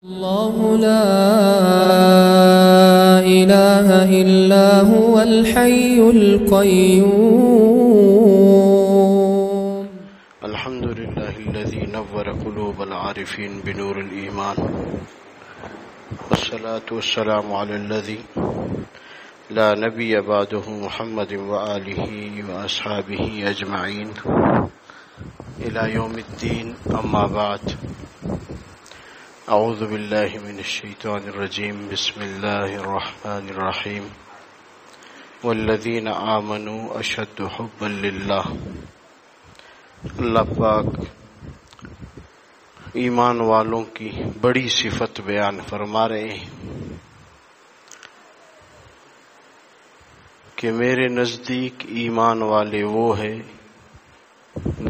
الله لا إله إلا هو الحي القيوم. الحمد لله الذي نور قلوب العارفين بنور الإيمان، والصلاة والسلام على الذي لا نبي بعده محمد وآله وأصحابه أجمعين إلى يوم الدين. أما بعد، أعوذ بالله من الشيطان الرجيم. بسم الله الرحمن الرحيم. والذین آمنوا اشد حبا للہ. اللہ پاک ایمان والوں کی بڑی صفت بیان فرما رہے ہیں کہ میرے نزدیک ایمان والے وہ ہیں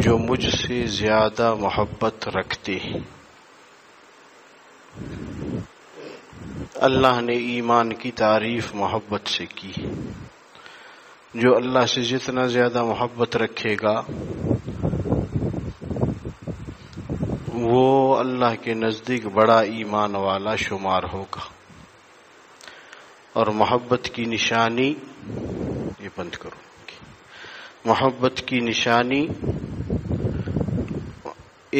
جو مجھ سے زیادہ محبت رکھتے ہیں. اللہ نے ایمان کی تعریف محبت سے کی. جو اللہ سے جتنا زیادہ محبت رکھے گا وہ اللہ کے نزدیک بڑا ایمان والا شمار ہوگا. اور محبت کی نشانی، یہ بند کرو، محبت کی نشانی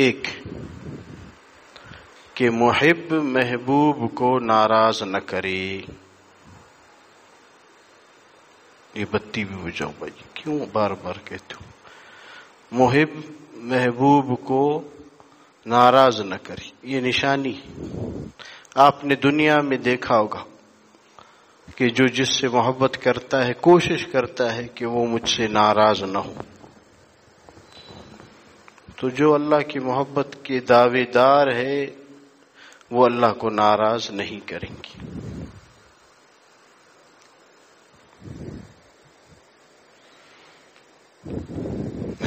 ایک کہ محب محبوب کو ناراض نہ کرے. یہ بتی بھی بجھاؤ بھائی، کیوں بار بار کہتے ہو؟ محب محبوب کو ناراض نہ کرے، یہ نشانی. آپ نے دنیا میں دیکھا ہوگا کہ جو جس سے محبت کرتا ہے کوشش کرتا ہے کہ وہ مجھ سے ناراض نہ ہو. تو جو اللہ کی محبت کے دعوے دار ہے وہ اللہ کو ناراض نہیں کریں گے.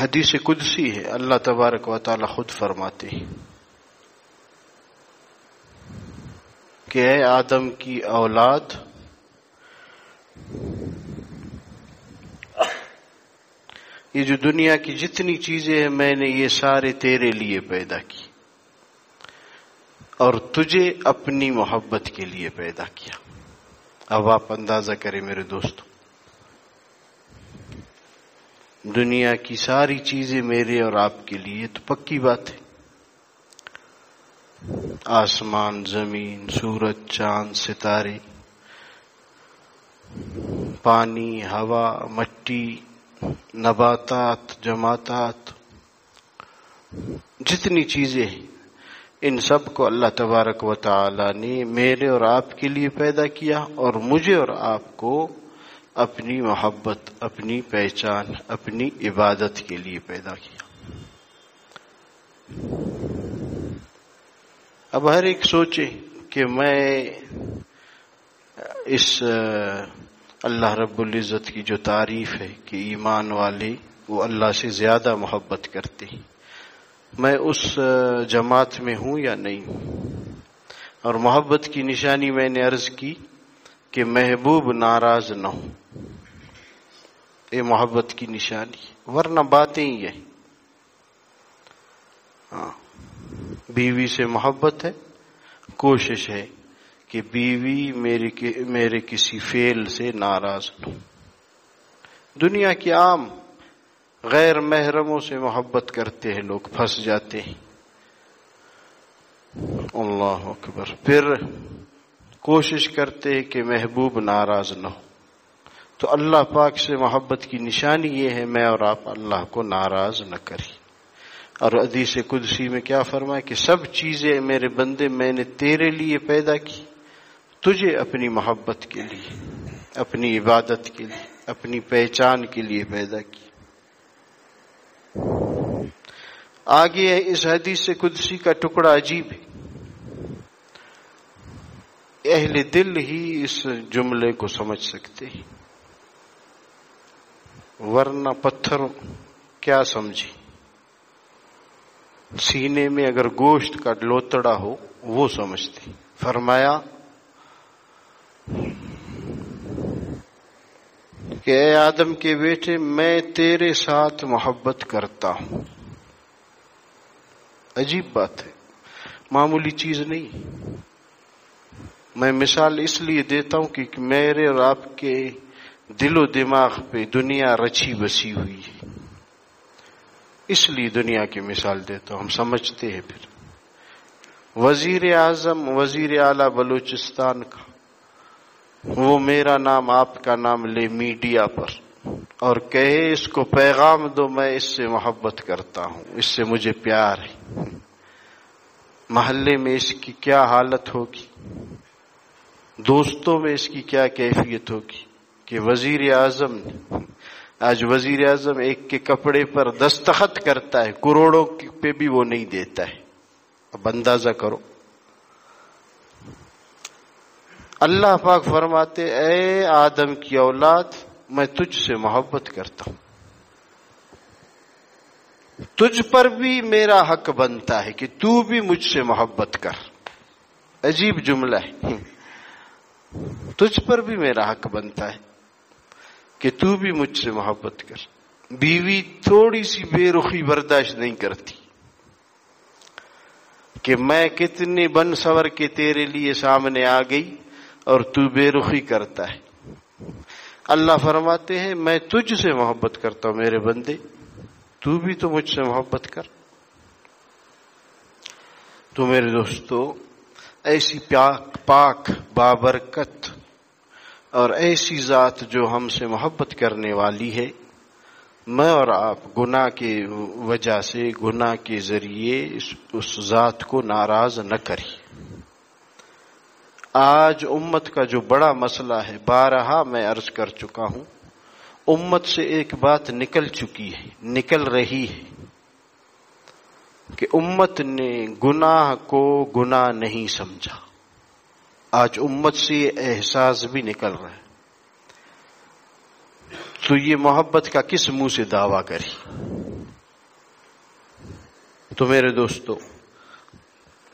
حدیث قدسی ہے، اللہ تبارک و تعالی خود فرماتے ہیں کہ اے آدم کی اولاد، یہ جو دنیا کی جتنی چیزیں ہیں میں نے یہ سارے تیرے لیے پیدا کی اور تجھے اپنی محبت کے لیے پیدا کیا. اب آپ اندازہ کریں میرے دوستو، دنیا کی ساری چیزیں میرے اور آپ کے لیے تو پکی بات ہے. آسمان، زمین، سورج، چاند، ستارے، پانی، ہوا، مٹی، نباتات، جمادات، جتنی چیزیں ہیں ان سب کو اللہ تبارک و تعالی نے میرے اور آپ کے لیے پیدا کیا اور مجھے اور آپ کو اپنی محبت، اپنی پہچان، اپنی عبادت کے لیے پیدا کیا. اب ہر ایک سوچے کہ میں اس اللہ رب العزت کی جو تعریف ہے کہ ایمان والے وہ اللہ سے زیادہ محبت کرتے ہیں، میں اس جماعت میں ہوں یا نہیں ہوں. اور محبت کی نشانی میں نے عرض کی کہ محبوب ناراض نہ ہو، یہ محبت کی نشانی. ورنہ باتیں ہی ہے. ہاں، بیوی سے محبت ہے، کوشش ہے کہ بیوی میرے کسی فعل سے ناراض نہ ہو. دنیا کی عام غیر محرموں سے محبت کرتے ہیں لوگ، پھنس جاتے ہیں. اللہ اکبر. پھر کوشش کرتے ہیں کہ محبوب ناراض نہ ہو. تو اللہ پاک سے محبت کی نشانی یہ ہے میں اور آپ اللہ کو ناراض نہ کریں. اور حدیث قدسی میں کیا فرمایا کہ سب چیزیں میرے بندے میں نے تیرے لیے پیدا کی، تجھے اپنی محبت کے لیے، اپنی عبادت کے لیے، اپنی پہچان کے لیے پیدا کی. آگے اس حدیث قدسی کا ٹکڑا عجیب ہے. اہل دل ہی اس جملے کو سمجھ سکتے ہیں، ورنہ پتھر کیا سمجھی. سینے میں اگر گوشت کا لوتڑا ہو وہ سمجھتے. فرمایا کہ اے آدم کے بیٹے، میں تیرے ساتھ محبت کرتا ہوں. عجیب بات ہے، معمولی چیز نہیں. میں مثال اس لیے دیتا ہوں کہ میرے اور آپ کے دل و دماغ پہ دنیا رچی بسی ہوئی ہے، اس لیے دنیا کی مثال دیتا ہوں، ہم سمجھتے ہیں۔ پھر وزیر اعظم، وزیر اعلیٰ بلوچستان کا، وہ میرا نام آپ کا نام لے میڈیا پر اور کہے اس کو پیغام دو میں اس سے محبت کرتا ہوں، اس سے مجھے پیار ہے، محلے میں اس کی کیا حالت ہوگی، دوستوں میں اس کی کیا کیفیت ہوگی کہ وزیر اعظم نے آج وزیر اعظم ایک کے کپڑے پر دستخط کرتا ہے، کروڑوں پہ بھی وہ نہیں دیتا ہے۔ اب اندازہ کرو۔ اللہ پاک فرماتے اے آدم کی اولاد میں تجھ سے محبت کرتا ہوں، تجھ پر بھی میرا حق بنتا ہے کہ تو بھی مجھ سے محبت کر۔ عجیب جملہ ہے، تجھ پر بھی میرا حق بنتا ہے کہ تو بھی مجھ سے محبت کر۔ بیوی تھوڑی سی بے رخی برداشت نہیں کرتی کہ میں کتنی بن سور کے تیرے لیے سامنے آ گئی اور تو بے رخی کرتا ہے۔ اللہ فرماتے ہیں میں تجھ سے محبت کرتا ہوں میرے بندے، تو بھی تو مجھ سے محبت کر۔ تو میرے دوستو، ایسی پاک بابرکت اور ایسی ذات جو ہم سے محبت کرنے والی ہے، میں اور آپ گناہ کے وجہ سے، گناہ کے ذریعے اس ذات کو ناراض نہ کریں۔ آج امت کا جو بڑا مسئلہ ہے، بارہا میں عرض کر چکا ہوں، امت سے ایک بات نکل چکی ہے، نکل رہی ہے کہ امت نے گناہ کو گناہ نہیں سمجھا۔ آج امت سے یہ احساس بھی نکل رہا ہے، تو یہ محبت کا کس منہ سے دعویٰ کری؟ تو میرے دوستو،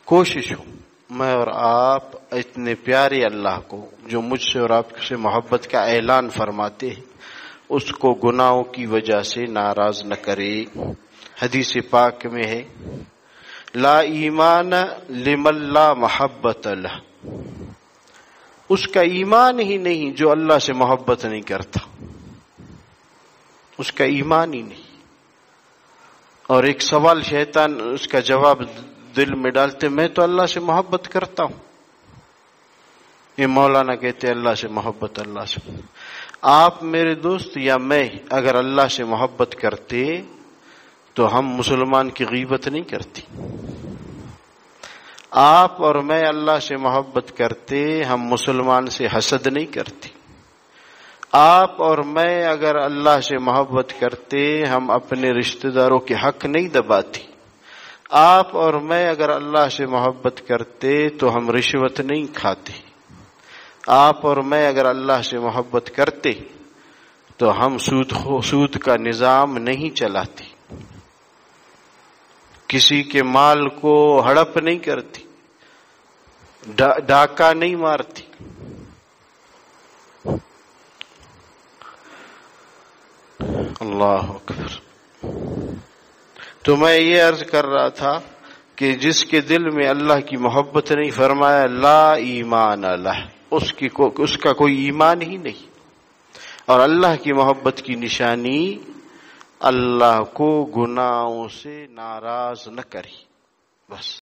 کوشش ہو میں اور آپ اتنے پیارے اللہ کو جو مجھ سے اور آپ سے محبت کا اعلان فرماتے ہیں، اس کو گناہوں کی وجہ سے ناراض نہ کرے۔ حدیث پاک میں ہے لا ایمان لمن لا محبت لہ، اس کا ایمان ہی نہیں جو اللہ سے محبت نہیں کرتا، اس کا ایمان ہی نہیں۔ اور ایک سوال شیطان اس کا جواب دل میں ڈالتے، میں تو اللہ سے محبت کرتا ہوں۔ یہ مولانا کہتے اللہ سے محبت، اللہ سے۔ آپ میرے دوست یا میں اگر اللہ سے محبت کرتے تو ہم مسلمان کی غیبت نہیں کرتی۔ آپ اور میں اللہ سے محبت کرتے، ہم مسلمان سے حسد نہیں کرتے۔ آپ اور میں اگر اللہ سے محبت کرتے، ہم اپنے رشتہ داروں کے حق نہیں دباتے۔ آپ اور میں اگر اللہ سے محبت کرتے تو ہم رشوت نہیں کھاتے۔ آپ اور میں اگر اللہ سے محبت کرتے تو ہم سود کا نظام نہیں چلاتے، کسی کے مال کو ہڑپ نہیں کرتی، ڈاکہ نہیں مارتی۔ اللہ اکبر۔ تو میں یہ عرض کر رہا تھا کہ جس کے دل میں اللہ کی محبت نہیں، فرمایا لا ایمان لہ، اس کا کوئی ایمان ہی نہیں۔ اور اللہ کی محبت کی نشانی اللہ کو گناہوں سے ناراض نہ کری، بس۔